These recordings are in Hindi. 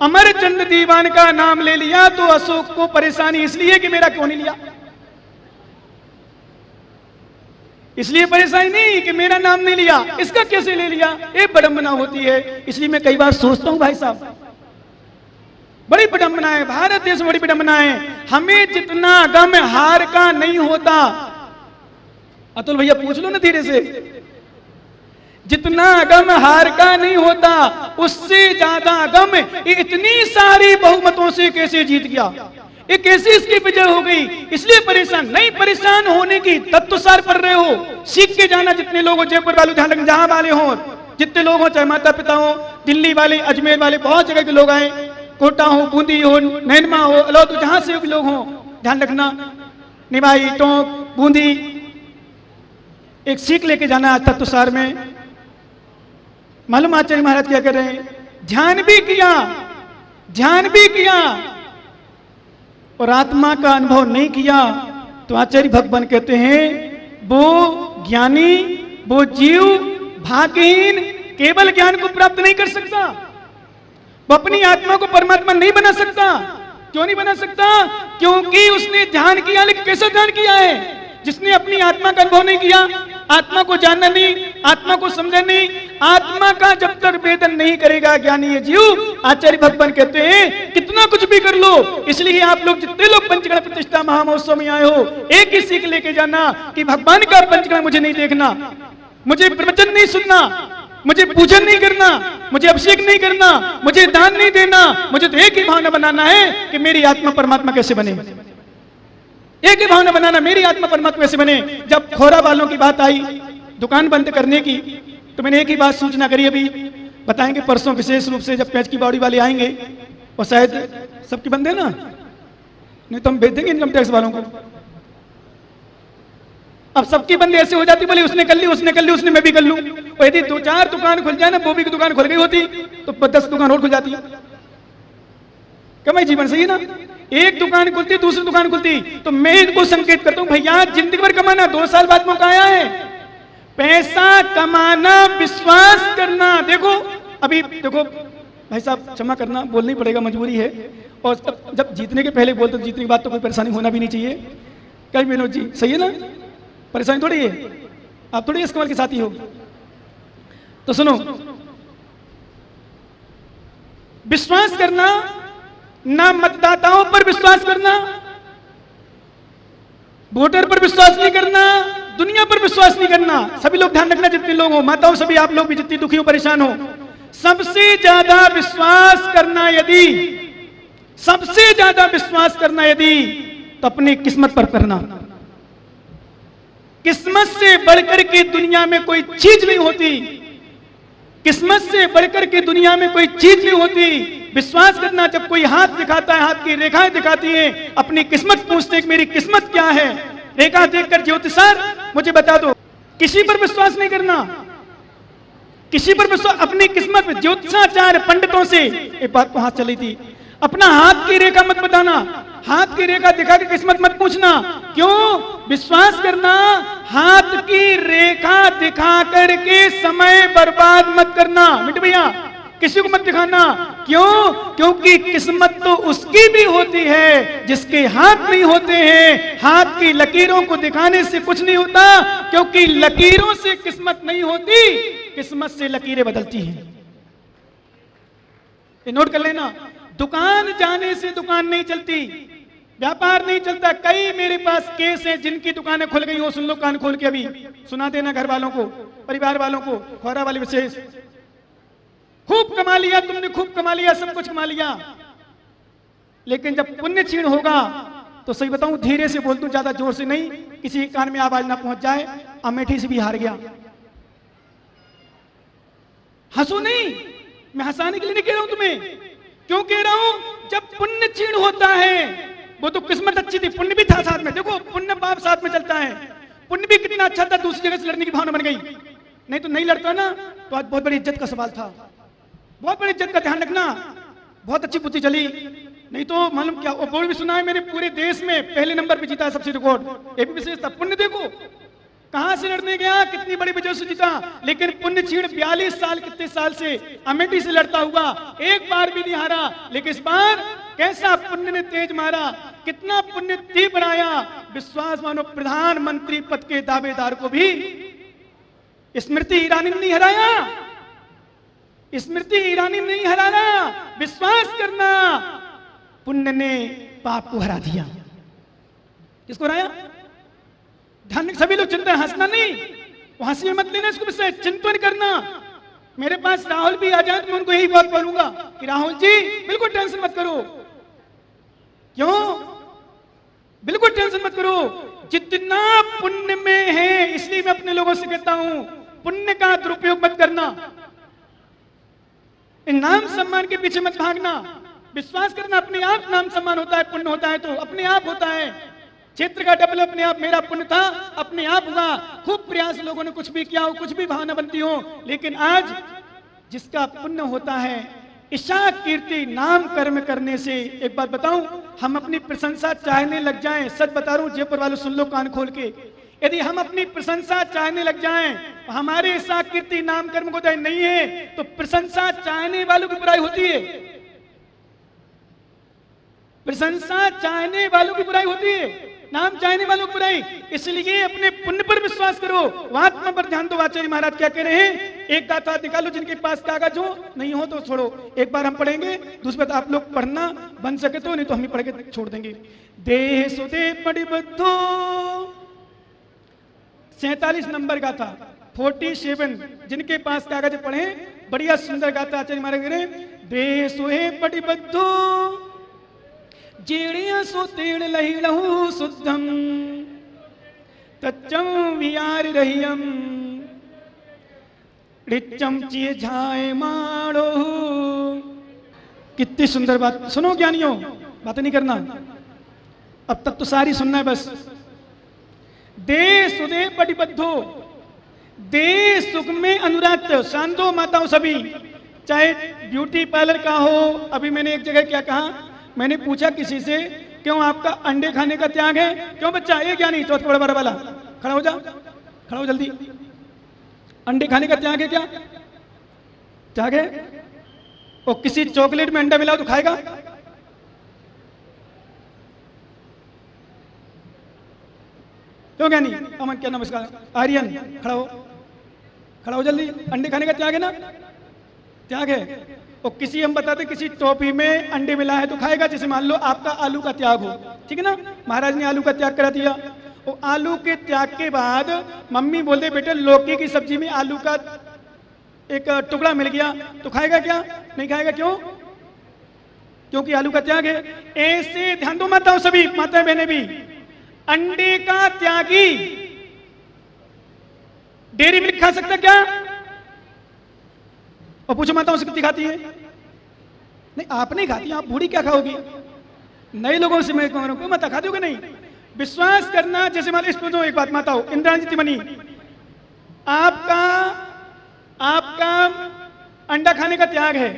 अमरचंद दीवान का नाम ले लिया तो अशोक को परेशानी इसलिए कि मेरा क्यों नहीं लिया। इसलिए परेशानी नहीं कि मेरा नाम नहीं लिया, इसका कैसे ले लिया, ये विडंबना होती है। इसलिए मैं कई बार सोचता हूं भाई साहब, बड़ी विडंबना है, भारत देश में बड़ी विडंबना है। हमें जितना गम हार का नहीं होता, अतुल भैया पूछ लो ना धीरे से, जितना गम हार का नहीं होता उससे ज्यादा गम इतनी सारी बहुमतों से कैसे जीत गया, ये कैसे इसकी विजय हो गई। इसलिए परेशान नहीं, परेशान होने की तत्वसार पढ़ रहे हो, सीख के जाना। जितने लोग हो, जयपुर वाले, जहां वाले हो, जितने लोग हो, चाहे माता पिता हो, दिल्ली वाले, अजमेर वाले, बहुत जगह के लोग आए, कोटा हो, बूंदी हो, नैनमा हो, अलौद, जहां से लोग हो, ध्यान रखना। निभाई, टोंक, बूंदी, एक सीख लेके जाना आज तत्वसार में। मालूम आचार्य महाराज क्या कर रहे हैं, ध्यान भी किया और आत्मा का अनुभव नहीं किया तो आचार्य भगवान कहते हैं वो ज्ञानी, वो जीव भाग्यहीन केवल ज्ञान को प्राप्त नहीं कर सकता, वो अपनी आत्मा को परमात्मा नहीं बना सकता। क्यों नहीं बना सकता? क्योंकि उसने ध्यान किया, लेकिन कैसा ध्यान किया है? जिसने अपनी आत्मा का अनुभव नहीं किया, आत्मा को जानना नहीं, आत्मा को समझा नहीं, आत्मा का जब तक वेदन नहीं करेगा ज्ञानी ये जीव, आचार्य भगवान कहते हैं कितना कुछ भी कर लो। इसलिए आप लोग जितने लोग पंचगण प्रतिष्ठा महामहोत्सव में आए हो, एक ही सीख लेके जाना कि भगवान का पंचगण मुझे नहीं देखना, मुझे प्रवचन नहीं सुनना, मुझे पूजन नहीं करना, मुझे अभिषेक नहीं करना, मुझे दान नहीं देना, मुझे तो एक ही भावना बनाना है कि मेरी आत्मा परमात्मा कैसे बने। एक ही भावना बनाना, मेरी आत्मा परमात्मा कैसे बने। जब खोरा वालों की बात आई दुकान बंद करने की, तो मैंने एक ही बात सूचना करी, अभी बताएंगे परसों विशेष रूप से जब पैच की बावड़ी वाले आएंगे, और शायद सबके बंद है ना, नहीं तो हम भेज देंगे इनकम टैक्स वालों को। अब सबकी बंद ऐसे हो जाती, बोले उसने कर ली, उसने कर ली, उसने मैं भी कर लूं। और यदि 2-4 दुकान खुल जाए ना, वो भी की दुकान खुल गई होती तो 10 दुकान और खुल जाती। कमाई जीवन सही है ना, एक दुकान खुलती दूसरी दुकान खुलती। तो मैं इनको संकेत करता हूं, भैया जिंदगी भर कमाना, 2 साल बाद मौका आया है, पैसा कमाना, विश्वास करना। देखो अभी देखो भाई साहब, क्षमा करना, बोलना ही पड़ेगा, मजबूरी है। और जब जीतने के पहले बोलते, जीतने के बाद तो कोई परेशानी होना भी नहीं चाहिए। कई विनोद जी सही है ना, परेशानी थोड़ी है, आप थोड़ी इस कमल के साथी हो। तो सुनो, विश्वास करना, ना मतदाताओं पर विश्वास करना, वोटर पर विश्वास नहीं करना, दुनिया पर विश्वास नहीं करना। सभी लोग ध्यान रखना, जितने लोग हो, माताओं सभी आप लोग भी जितनी दुखी हो, परेशान हो, सबसे ज्यादा विश्वास करना यदि, सबसे ज्यादा विश्वास करना यदि, तो अपनी किस्मत पर करना। किस्मत से बढ़कर के दुनिया में कोई चीज नहीं होती, किस्मत से बढ़कर के दुनिया में कोई चीज नहीं होती। विश्वास करना, जब कोई हाथ दिखाता है, हाथ की रेखाएं दिखाती हैं, अपनी किस्मत पूछते हैं कि मेरी किस्मत क्या है, रेखा देखकर ज्योतिषार मुझे बता दो। किसी पर विश्वास नहीं करना, किसी पर विश्वास, अपनी किस्मत में। ज्योतिषाचार्य पंडितों से एक बात को हाथ चली थी, अपना हाथ की रेखा मत बताना, हाथ की रेखा दिखा के किस्मत मत पूछना। क्यों? विश्वास करना, हाथ की रेखा दिखा करके समय बर्बाद मत करना। मिट भैया, किसी को मत दिखाना। क्यों? क्योंकि किस्मत तो उसकी भी होती है जिसके हाथ नहीं होते हैं। हाथ की लकीरों को दिखाने से कुछ नहीं होता, क्योंकि लकीरों से किस्मत नहीं होती, किस्मत से लकीरें बदलती हैं। ये नोट कर लेना। दुकान जाने से दुकान नहीं चलती, व्यापार नहीं चलता। कई मेरे पास केस हैं जिनकी दुकानें खुल गई हो, सुन लो कान खोल के, अभी सुना देना घर वालों को, परिवार वालों को, खोरा वाले विशेष। खूब कमा लिया तुमने, खूब कमा लिया, सब कुछ कमा लिया, लेकिन जब पुण्य क्षीण होगा तो सही बताऊं, धीरे से बोल दूं, ज्यादा जोर से नहीं, किसी कान में आवाज ना पहुंच जाए, अमेठी से भी हार गया। हंसो नहीं, मैं हंसाने के लिए नहीं कह रहा हूं तुम्हें। क्यों कह रहा हूं? जब पुण्य क्षीण होता है, वो तो किस्मत अच्छी थी, पुण्य भी था साथ में। देखो पुण्य पाप साथ में चलता है, पुण्य भी कितना अच्छा था, दूसरी जगह से लड़ने की भावना बन गई। नहीं तो नहीं लड़ता ना, तो आज बहुत बड़ी इज्जत का सवाल था, बहुत बड़ी इज्जत का ध्यान रखना। बहुत अच्छी बुद्धि चली, नहीं तो मालूम क्या। और बोल भी सुना है मैंने, पूरे देश में पहले नंबर पे जीता है सबसे रिकॉर्ड, ये भी विशेष था। पुण्य देखो, कहां से लड़ने गया, कितनी बड़ी वजह से जीता, लेकिन पुण्य छीण 42 साल कितने साल से अमेठी से लड़ता हुआ एक बार भी नहीं हारा। लेकिन इस बार कैसा पुण्य ने तेज मारा, कितना पुण्य तीर बनाया। विश्वास मानो प्रधानमंत्री पद के दावेदार को भी स्मृति ईरानी ने नहीं हराया, स्मृति ईरानी ने नहीं हराया। विश्वास करना, पुण्य ने पाप को हरा दिया। किसको हराया? ध्यान, सभी लोग चिंतन, हंसना नहीं, हंसी में मत लेना इसको, विषय चिंतन करना। मेरे पास राहुल भी आ जाए तो मैं उनको यही बात बोलूंगा कि राहुल जी बिल्कुल टेंशन मत करो। क्यों? बिल्कुल टेंशन मत करो, जितना पुण्य में है, इसलिए मैं अपने लोगों से कहता हूं पुण्य का दुरुपयोग मत करना, नाम सम्मान के पीछे मत भागना। विश्वास करना, अपने आप नाम सम्मान होता है, पुण्य होता है तो अपने आप होता है। क्षेत्र का डबल अपने आप, मेरा पुण्य था अपने आप हुआ। खूब प्रयास लोगों ने कुछ भी किया हो, कुछ भी भावना बनती हो, लेकिन आज जिसका पुण्य होता है, ईशा कीर्ति नाम कर्म करने से, एक बात बताऊं, हम अपनी प्रशंसा चाहने लग जाएं, सच बता रहा हूं, जयपुर वालों सुन लो कान खोल के, यदि हम अपनी प्रशंसा चाहने लग जाएं, हमारे ईशा कीर्ति नाम कर्म को नहीं है, तो प्रशंसा चाहने वालों की बुराई होती है, प्रशंसा चाहने वालों की बुराई होती है, नाम चाहने वालों की बुराई। इसलिए अपने पुण्य पर विश्वास करो, आत्मा पर ध्यान दो। आचार्य महाराज क्या कह रहे हैं? एक गाथा निकालो, जिनके पास कागज हो, नहीं हो तो छोड़ो। एक बार हम पढ़ेंगे, दूसरी बात आप लोग पढ़ना बन सके तो, नहीं तो हम ही पढ़ के छोड़ देंगे। देह सुदेह पड़िबद्धो, 47 नंबर गाथा, 47, जिनके पास कागज पढ़े, बढ़िया सुंदर गाथा आचार्य महाराज कह रहे हैं। देह सुहे पड़िबद्धो, जेड़िया सो तेड़ लही लहू शुद्धम, तच्चम वियार रहियम, रिच्चम चिए झाए माड़ो। कितनी सुंदर बात, सुनो ज्ञानियों, बातें नहीं करना, अब तक तो सारी सुनना है बस। दे सुदे पटिबद्धो, दे सुख में अनुरक्त, शांतो माताओं सभी, चाहे ब्यूटी पार्लर का हो। अभी मैंने एक जगह क्या कहा, मैंने पूछा किसी से, क्यों आपका अंडे खाने का त्याग है? क्यों बच्चा, ये क्या नहीं, चौथ बड़ा बड़ा वाला, खड़ा हो जा, खड़ा हो जल्दी। अंडे खाने का त्याग है क्या? त्याग है? और किसी चॉकलेट में अंडा मिलाओ तो खाएगा? क्यों क्या नहीं? अमन क्या नमस्कार, आर्यन खड़ा हो, खड़ा हो जल्दी। अंडे खाने का त्याग है ना? त्याग है। और किसी, हम बताते किसी टोपी में अंडे मिला है तो खाएगा, जैसे मान लो आपका आलू का त्याग हो, ठीक है ना, महाराज ने आलू का त्याग करा दिया, और आलू के त्याग के बाद मम्मी बोलते बेटे लौकी की सब्जी में आलू का एक टुकड़ा मिल गया तो खाएगा क्या? नहीं खाएगा। क्यों? क्योंकि आलू का त्याग है। ऐसे ध्यान दो माताओं सभी, माताएं बहनें भी, अंडे का त्यागी डेयरी मिल्क खा सकता क्या? और पूछो माताओं से कितनी खाती है? नहीं, आप नहीं खाती, आप बूढ़ी क्या खाओगी? नए लोगों से मैं कहूँ मत खाती हो कि नहीं? विश्वास करना, जैसे मान लो एक बात माताओं, इंद्राणी तिमनी, आपका अंडा खाने का त्याग है,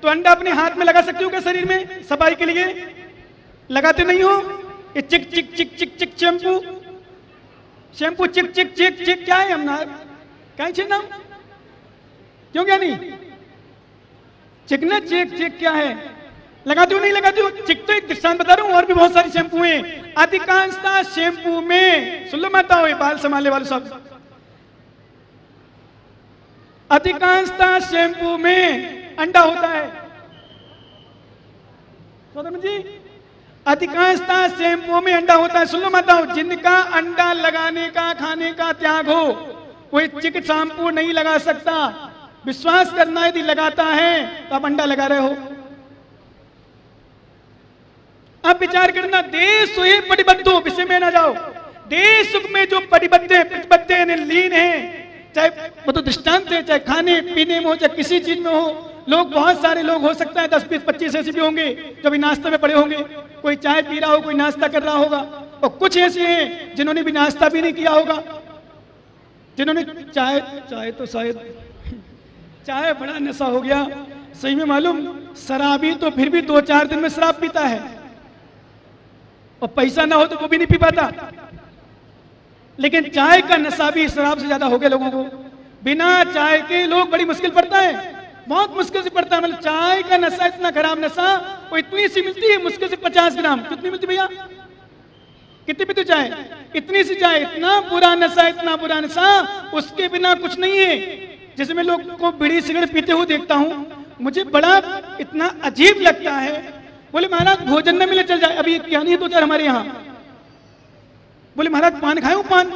तो अंडा अपने हाथ में लगा सकती हो क्या शरीर में सफाई के लिए? लगाते नहीं हो? ये चिक चिक चिक चिक चिक शैम्पू, शैम्पू चिक चिक चिक चिक क्या है? हम ना क्या छीना, क्यों क्या नहीं? चिकना चेक चेक क्या है? लगाती हो नहीं लगाती हो? चिक तो एक दृष्टांत बता रहा हूं, और भी बहुत सारी शैम्पू हैं। अधिकांशतः शैम्पू में, सुन लो माताओं, बाल संभालने वाले सब, अधिकांशतः शैम्पू में अंडा होता है। सोदर जी, अधिकांशतः शैम्पू में अंडा होता है। सुन लो माताओं, जिनका अंडा लगाने का, खाने का त्याग हो, कोई चिक शैम्पू नहीं लगा सकता। विश्वास करना, यदि लगाता है तो आप अंडा लगा रहे हो। अब विचार करना, देश सुहे पटिबद्धो, विषय में ना जाओ, देश सुख में जो पटिबद्ध है, प्रतिबद्ध है, लीन है, चाहे वो तो दृष्टांत है, चाहे खाने पीने में हो, चाहे किसी चीज में हो। लोग, बहुत सारे लोग हो सकता है 10, 20, 25 ऐसे भी होंगे जो भी नाश्ते में पड़े होंगे, कोई चाय पी रहा हो, कोई नाश्ता कर रहा होगा, और कुछ ऐसे हैं जिन्होंने भी नाश्ता भी नहीं किया होगा, जिन्होंने चाय तो शायद चाय बड़ा नशा हो गया। सही में मालूम, शराबी तो फिर भी 2-4 दिन में शराब पीता है, और पैसा ना हो तो वो भी नहीं पी पाता। लेकिन चाय का नशा भी शराब से ज्यादा हो गया लोगों को। बिना चाय के लोग बड़ी मुश्किल पड़ता है, बहुत मुश्किल से पड़ता है। मतलब चाय का नशा इतना खराब नशा, वो इतनी सी मिलती है मुश्किल से 50 ग्राम। कितनी मिलती भैया? कितनी पीते चाय? इतनी सी चाय। इतना बुरा नशा, इतना बुरा नशा, उसके बिना कुछ नहीं है। जैसे मैं लोग को बीड़ी सिगरेट पीते हुए देखता हूँ, मुझे बड़ा इतना अजीब लगता है। बोले महाराज भोजन न मिले चल जाए। अभी एक ज्ञानी है दो चार हमारे यहाँ, बोले महाराज पान खाए? पान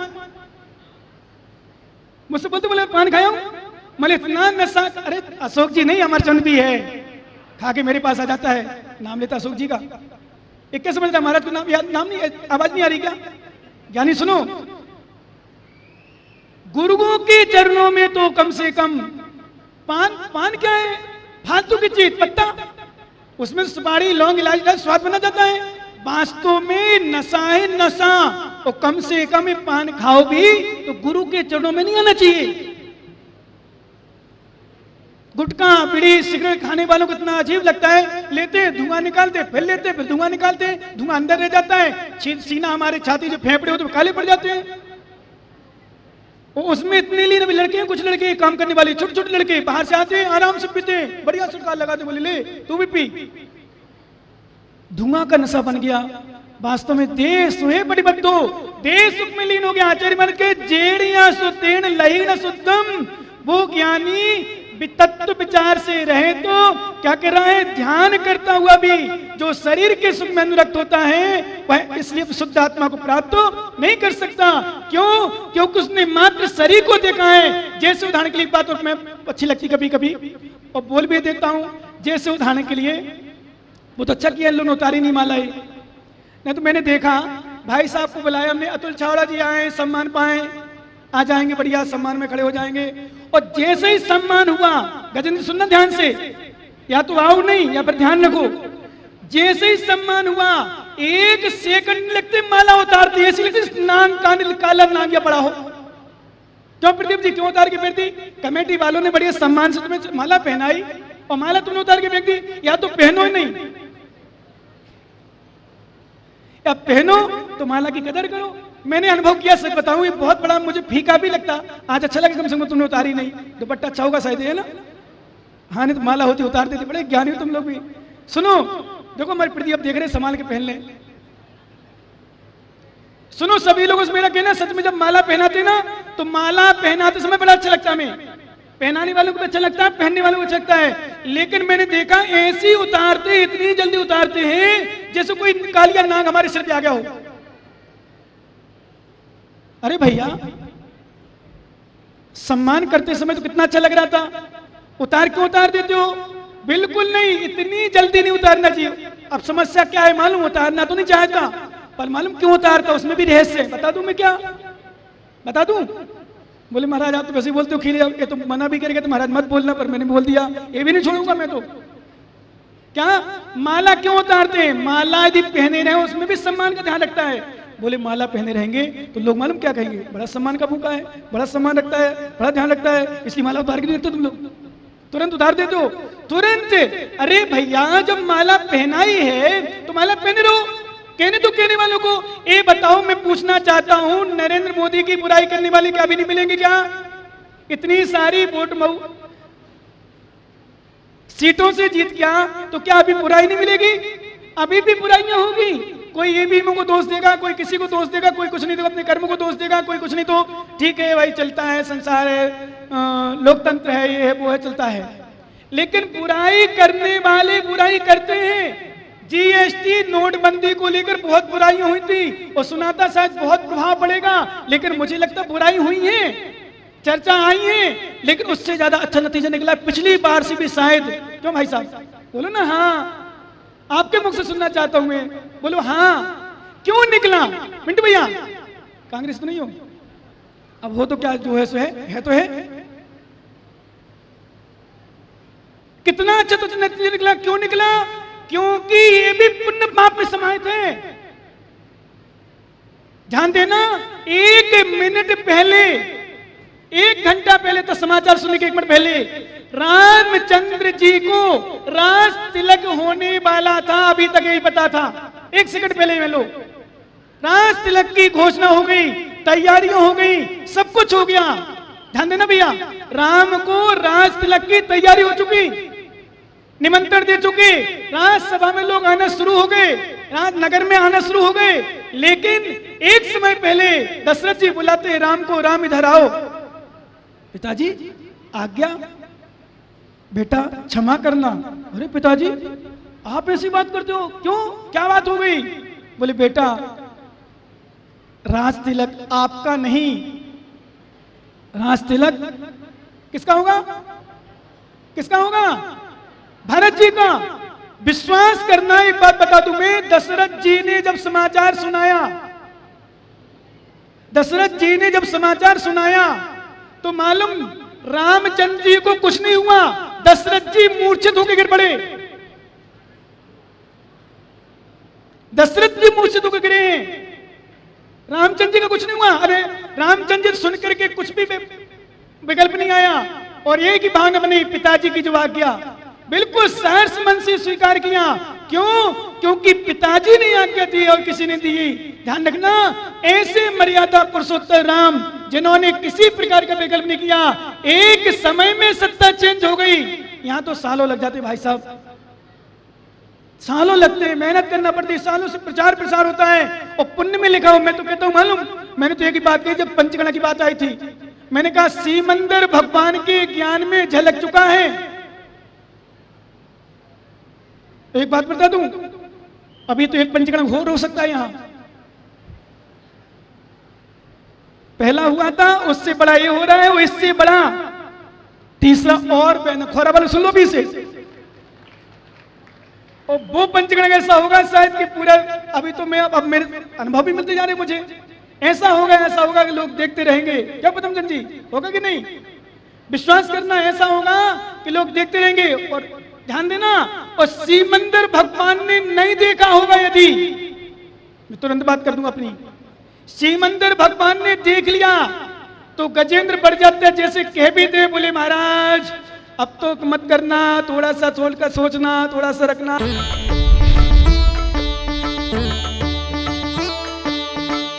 मुझसे बोलते, बोले पान खाया हूं। मतलब इतना नशा। अरे अशोक जी नहीं, अमरचंद भी है, खा के मेरे पास आ जाता है, नाम लेता अशोक जी का। एक क्या समझता महाराज को नाम याद, नाम नहीं, आवाज नहीं आ रही क्या? ज्ञानी सुनो, गुरुओं के चरणों में तो कम से कम पान क्या है? फालतू की चीज, पत्ता, उसमें सुपारी लौंग इलायची स्वाद बना जाता है। वास्तव में नशा है नशा। और कम से कम पान खाओ भी तो गुरु के चरणों में नहीं आना चाहिए। गुटखा बीड़ी सिगरेट खाने वालों को इतना अजीब लगता है, लेते धुआं निकालते, फिर लेते, फिर धुआं निकालते, धुआं अंदर रह जाता है, सीना हमारे छाती जो फेफड़े होते हैं काले पड़ जाते हैं। उसमें इतने लिए लड़के हैं, कुछ लड़के काम करने वाले छोटे छोटे लड़के बाहर से आते हैं, आराम से पीते, बढ़िया सरकार लगाते, बोले ले तू भी पी। धुआं का नशा बन गया। वास्तव में देश हुए बड़ी बद्दो, देश सुख में लीन हो गया। आचार्य मन के जेड़िया सुतेन लहीन सुतम। वो ज्ञानी तत्व विचार से रहे तो क्या कर रहा है? ध्यान करता हुआ भी जो शरीर के सुख में अनुरक्त होता है वह इसलिए शुद्ध आत्मा को प्राप्त नहीं कर सकता। क्यों? क्योंकि उसने मात्र शरीर को देखा है। जैसे उदाहरण के लिए बात और मैं अच्छी लगती कभी कभी और बोल भी देता हूं। जैसे उदाहरण के लिए बहुत अच्छा किया लोग उतारी नहीं माला, नहीं तो मैंने देखा भाई साहब को बुलाया हमने, अतुल छावड़ा जी आए, सम्मान पाए, आ जाएंगे, बढ़िया सम्मान में खड़े हो जाएंगे। और जैसे ही सम्मान हुआ, गजेंद्र सुनना ध्यान से, या तो आओ नहीं या फिर ध्यान रखो। जैसे ही सम्मान हुआ 1 सेकंड लगते माला उतारती, ऐसी लगती नान कान काला नागिया पड़ा हो। क्यों प्रदीप जी, क्यों उतार के फेंक दी? कमेटी वालों ने बढ़िया सम्मान से तुम्हें माला पहनाई और माला तुमने उतार के फेंक दी। या तो पहनो ही नहीं, या पहनो तो माला की कदर करो। मैंने अनुभव किया, सच बताऊं, ये बहुत बड़ा मुझे फीका भी लगता। आज अच्छा लगा कम से कम तुमने उतारी नहीं। दुपट्टा अच्छा होगा शायद, है ना? हाँ, नहीं तो माला होती उतार देती। बड़े ज्ञानी हो तुम लोग भी। सुनो, देखो हमारे प्रदीप देख रहे, संभाल के पहन ले। सुनो सभी लोगों से मेरा कहना, सच में जब माला पहनाते ना तो माला पहनाते समय बड़ा अच्छा लगता है। हमें पहनाने वालों को भी अच्छा लगता है, पहनने वालों को अच्छा लगता है। लेकिन मैंने देखा ऐसी उतारते, इतनी जल्दी उतारते हैं जैसे कोई कालिया नाग हमारे सिर पे आ गया हो। अरे भैया, सम्मान करते समय तो कितना अच्छा लग रहा था, उतार क्यों उतार देते हो? बिल्कुल नहीं, इतनी जल्दी नहीं उतारना चाहिए। अब समस्या क्या है मालूम? उतारना तो नहीं चाहता, पर मालूम क्यों उतारता, उसमें भी रहस्य बता दूं। मैं क्या बता दूं? बोले महाराज आप तो वैसे बोलते हो, खीले ये तो मना भी करेगा तो महाराज मत बोलना, पर मैंने बोल दिया, ये भी नहीं छोड़ूंगा मैं तो। क्या माला क्यों उतारते हैं? माला यदि पहने रहे उसमें भी सम्मान का ध्यान रखता है। बोले माला पहने रहेंगे तो लोग मालूम क्या कहेंगे? बड़ा सम्मान का भूखा है, बड़ा सम्मान रखता है, बड़ा ध्यान रखता है, इसकी माला उतार के नहीं रखते तुम लोग, तुरंत उतार देते हो तुरंत। अरे भैया, जब माला पहनाई है तो माला पहने रहो। कहने तो कहने वालों को ये बताओ, मैं पूछना चाहता हूं, नरेंद्र मोदी की बुराई करने वाले क्या अभी नहीं मिलेंगे क्या? इतनी सारी वोट सीटों से जीत गया तो क्या अभी बुराई नहीं मिलेगी? अभी भी बुराइयां होगी। कोई ईवीएम को दोष देगा, कोई किसी को दोष देगा, कोई कुछ नहीं तो अपने कर्म को दोष देगा, कोई कुछ नहीं तो ठीक है भाई चलता है, संसार है, लोकतंत्र है, ये है वो है, चलता है। लेकिन बुराई करने वाले बुराई करते हैं। जीएसटी नोटबंदी को लेकर बहुत बुराइयां हुई थी और सुना था शायद बहुत प्रभाव पड़ेगा, लेकिन मुझे लगता बुराई हुई है, चर्चा आई है, लेकिन उससे ज्यादा अच्छा नतीजा निकला पिछली बार से भी शायद। क्यों भाई साहब? बोलो ना हाँ, आपके मुख से सुनना चाहता हूं मैं। बोलो हाँ, क्यों निकला? मिंटू भैया, कांग्रेस तो नहीं हो, अब हो तो क्या जो है सो है तो है। कितना अच्छा तो नतीजा निकला। क्यों निकला? क्योंकि ये भी पुण्य पाप में समाहित है। ध्यान देना, 1 मिनट पहले, 1 घंटा पहले तो समाचार सुनने के 1 मिनट पहले रामचंद्र जी को राज तिलक होने वाला था, अभी तक यही पता था। 1 सेकंड पहले में लो राज तिलक की घोषणा हो गई। तैयारियां हो गई, सब कुछ हो गया। ध्यान देना भैया, राम को राज तिलक की तैयारी हो चुकी, निमंत्रण दे चुके, राजसभा में लोग आना शुरू हो गए, राजनगर में आना शुरू हो गए। लेकिन एक समय पहले दशरथ जी बुलाते राम को, राम इधर आओ। पिताजी आज्ञा, बेटा क्षमा करना। अरे पिताजी आप ऐसी बात करते हो, क्यों, क्या बात हो गई? बोले बेटा राज तिलक आपका नहीं, राज तिलक किसका होगा? किसका होगा? भरत जी का। विश्वास करना, एक बात बता दूं मैं, दशरथ जी ने जब समाचार सुनाया, दशरथ जी ने जब समाचार सुनाया तो मालूम रामचंद्र जी को कुछ नहीं हुआ, दशरथ जी मूर्छित होकर गिर पड़े। दशरथ जी मूर्छित होकर गिरे हैं, रामचंद्र जी का कुछ नहीं हुआ। अरे रामचंद्र जी सुन करके कुछ भी विकल्प नहीं आया और एक ही भावना बनी, पिताजी की जो आज्ञा बिल्कुल सहर्ष मन से स्वीकार किया। क्यों? क्योंकि पिताजी ने आज्ञा दी और किसी ने दी। ध्यान रखना, ऐसे मर्यादा पुरुषोत्तम राम जिन्होंने किसी प्रकार का विकल्प नहीं किया, एक समय में सत्ता चेंज हो गई। यहां तो सालों लग जाते भाई साहब, सालों लगते हैं, मेहनत करना पड़ती है, सालों से प्रचार प्रसार होता है और पुण्य में लिखा हो। मैं तो कहता हूं मालूम, मैंने तो एक ही बात कही जब पंचगणा की बात आई थी, मैंने कहा सीमंदर भगवान के ज्ञान में झलक चुका है। एक बात बता दूं, अभी तो एक पंचगण घोर हो सकता है यहां, पहला हुआ था उससे बड़ा ये हो रहा है, वो इससे बड़ा, तीसरा और खोरा वाले सुन लो भी से, और वो पंचगण ऐसा होगा शायद कि पूरा, अभी तो मैं अब मेरे अनुभव भी मिलते जा रहे मुझे, ऐसा होगा कि लोग देखते रहेंगे। क्या पता चंद जी होगा कि नहीं? विश्वास करना, ऐसा होगा कि लोग देखते रहेंगे। और ध्यान देना, और सीमंदर भगवान ने नहीं देखा होगा, यदि मैं तुरंत बात कर दूंगा अपनी, सीमंदर भगवान ने देख लिया तो गजेंद्र बढ़ जाते, जैसे कह भी दे, बोले महाराज अब तो मत करना, थोड़ा सा सोच कर सोचना, थोड़ा सा रखना।